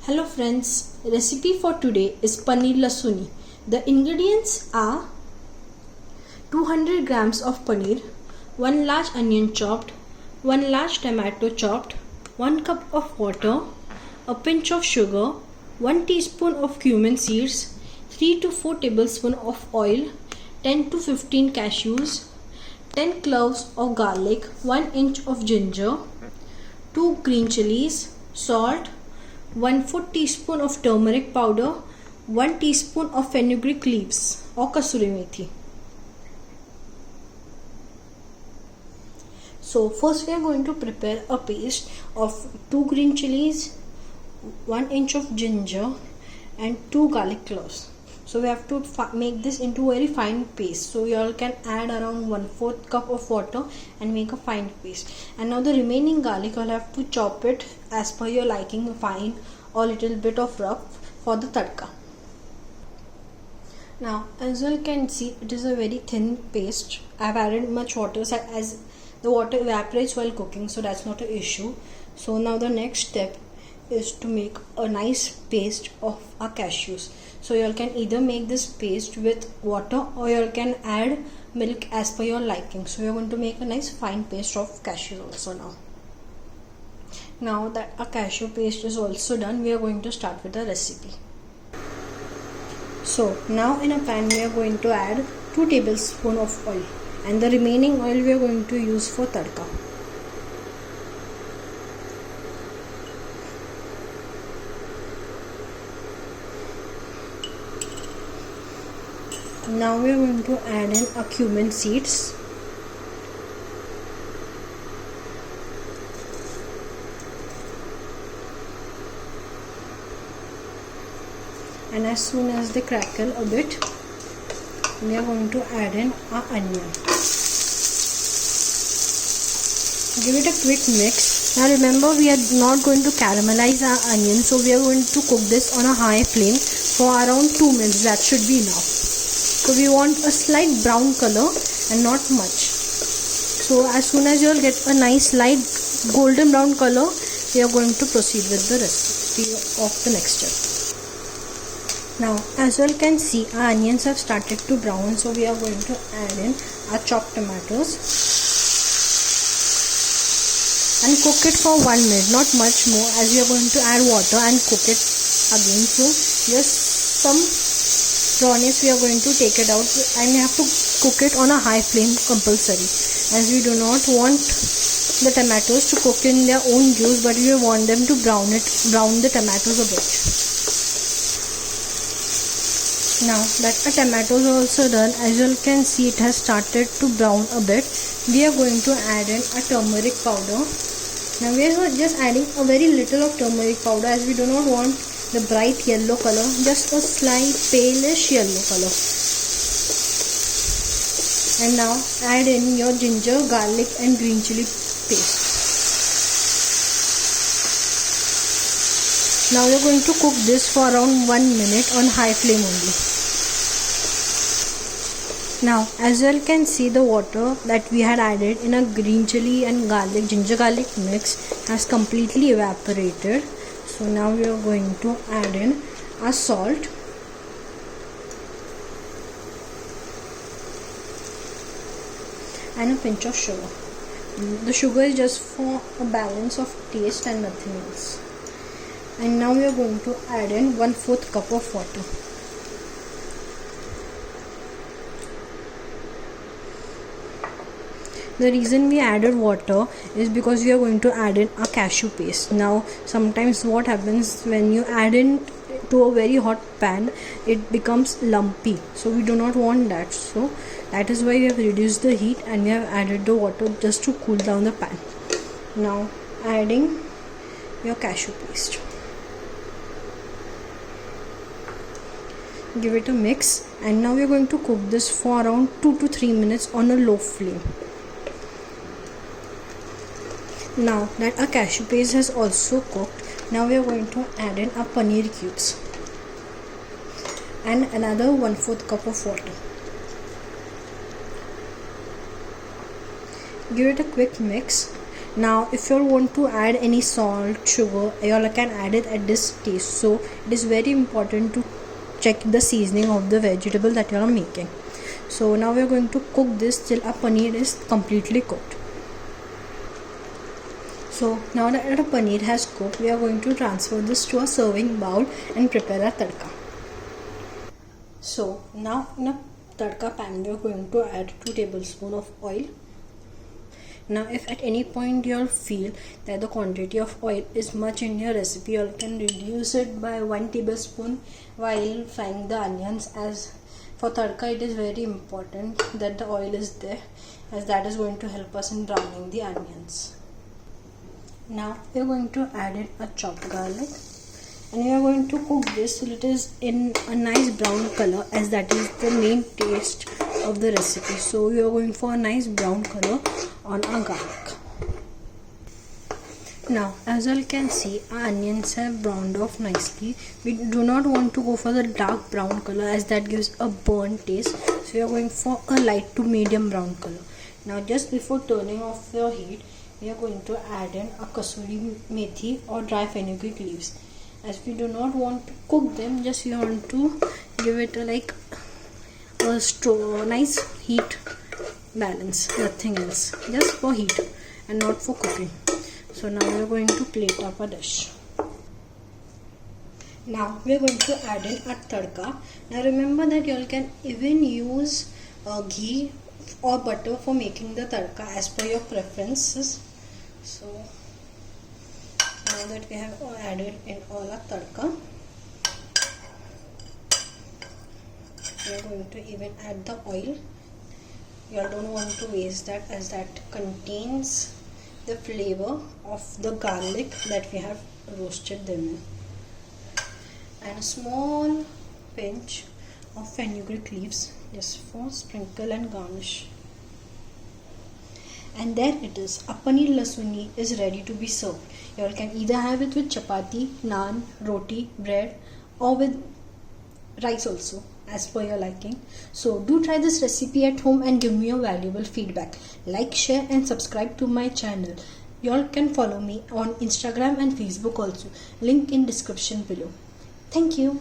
Hello friends, recipe for today is paneer lasuni. The ingredients are 200 grams of paneer, 1 large onion chopped, 1 large tomato chopped, 1 cup of water, a pinch of sugar, 1 teaspoon of cumin seeds, 3 to 4 tablespoons of oil, 10 to 15 cashews, 10 cloves of garlic, 1 inch of ginger, 2 green chilies, salt, 1/4 teaspoon of turmeric powder, 1 teaspoon of fenugreek leaves or kasuri methi. So first we are going to prepare a paste of 2 green chilies, 1 inch of ginger and 2 garlic cloves. So we have to make this into a very fine paste. So you all can add around 1/4 cup of water and make a fine paste. And now the remaining garlic you all have to chop it as per your liking, fine or little bit of rough for the tadka. Now as you all can see, it is a very thin paste. I have added much water as the water evaporates while cooking, so that's not an issue. So now the next step is to make a nice paste of our cashews. So you all can either make this paste with water or you all can add milk as per your liking. So we are going to make a nice fine paste of cashews also now. Now that our cashew paste is also done, we are going to start with the recipe. So now in a pan we are going to add 2 tablespoons of oil, and the remaining oil we are going to use for tadka. Now we are going to add in a cumin seeds, and as soon as they crackle a bit, we are going to add in our onion. Give it a quick mix. Now remember, we are not going to caramelize our onion, so we are going to cook this on a high flame for around 2 minutes. That should be enough. So we want a slight brown color and not much. So as soon as you all get a nice light golden brown color, we are going to proceed with the recipe of the next step. Now as you all can see, our onions have started to brown, so we are going to add in our chopped tomatoes and cook it for 1 minute, not much more, as we are going to add water and cook it again. So just some rawness we are going to take it out, and we have to cook it on a high flame compulsory, as we do not want the tomatoes to cook in their own juice, but we want them to brown the tomatoes a bit. Now that the tomatoes are also done, as you all can see, it has started to brown a bit. We are going to add in a turmeric powder. Now we are just adding a very little of turmeric powder, as we do not want the bright yellow color, just a slight palish yellow color. And now add in your ginger, garlic and green chili paste. Now we are going to cook this for around 1 minute on high flame only. Now as you all can see, the water that we had added in a green chili and ginger garlic mix has completely evaporated. So now we are going to add in our salt and a pinch of sugar. The sugar is just for a balance of taste and nothing else. And now we are going to add in 1/4 cup of water. The reason we added water is because we are going to add in a cashew paste. Now sometimes what happens when you add in to a very hot pan, it becomes lumpy, so we do not want that. So that is why we have reduced the heat and we have added the water just to cool down the pan. Now adding your cashew paste. Give it a mix, and now we are going to cook this for around 2 to 3 minutes on a low flame. Now that our cashew paste has also cooked, now we are going to add in our paneer cubes and another 1/4 cup of water. Give it a quick mix. Now if you want to add any salt, sugar, you all can add it at this stage. So it is very important to check the seasoning of the vegetable that you are making. So now we are going to cook this till our paneer is completely cooked. So now that our paneer has cooked, we are going to transfer this to a serving bowl and prepare our tadka. So now in a tadka pan we are going to add 2 tablespoons of oil. Now if at any point you all feel that the quantity of oil is much in your recipe, you all can reduce it by 1 tablespoon while frying the onions, as for tadka it is very important that the oil is there, as that is going to help us in browning the onions. Now we are going to add in a chopped garlic, and we are going to cook this till it is in a nice brown color, as that is the main taste of the recipe. So we are going for a nice brown color on our garlic. Now as you all can see, our onions have browned off nicely. We do not want to go for the dark brown color, as that gives a burnt taste. So we are going for a light to medium brown color. Now just before turning off your heat, we are going to add in a kasuri methi or dry fenugreek leaves, as we do not want to cook them, just we want to give it a nice heat balance, nothing else, just for heat and not for cooking. So now we are going to plate up a dish. Now we are going to add in our tadka. Now remember that you all can even use ghee or butter for making the tadka as per your preferences. So now that we have added in all our tadka, we are going to even add the oil. You all don't want to waste that, as that contains the flavor of the garlic that we have roasted them in, and a small pinch of fenugreek leaves just for sprinkle and garnish. And there it is, a paneer lasuni is ready to be served. You all can either have it with chapati, naan, roti, bread, or with rice also, as per your liking. So do try this recipe at home and give me your valuable feedback. Like, share and subscribe to my channel. You all can follow me on Instagram and Facebook also. Link in description below. Thank you.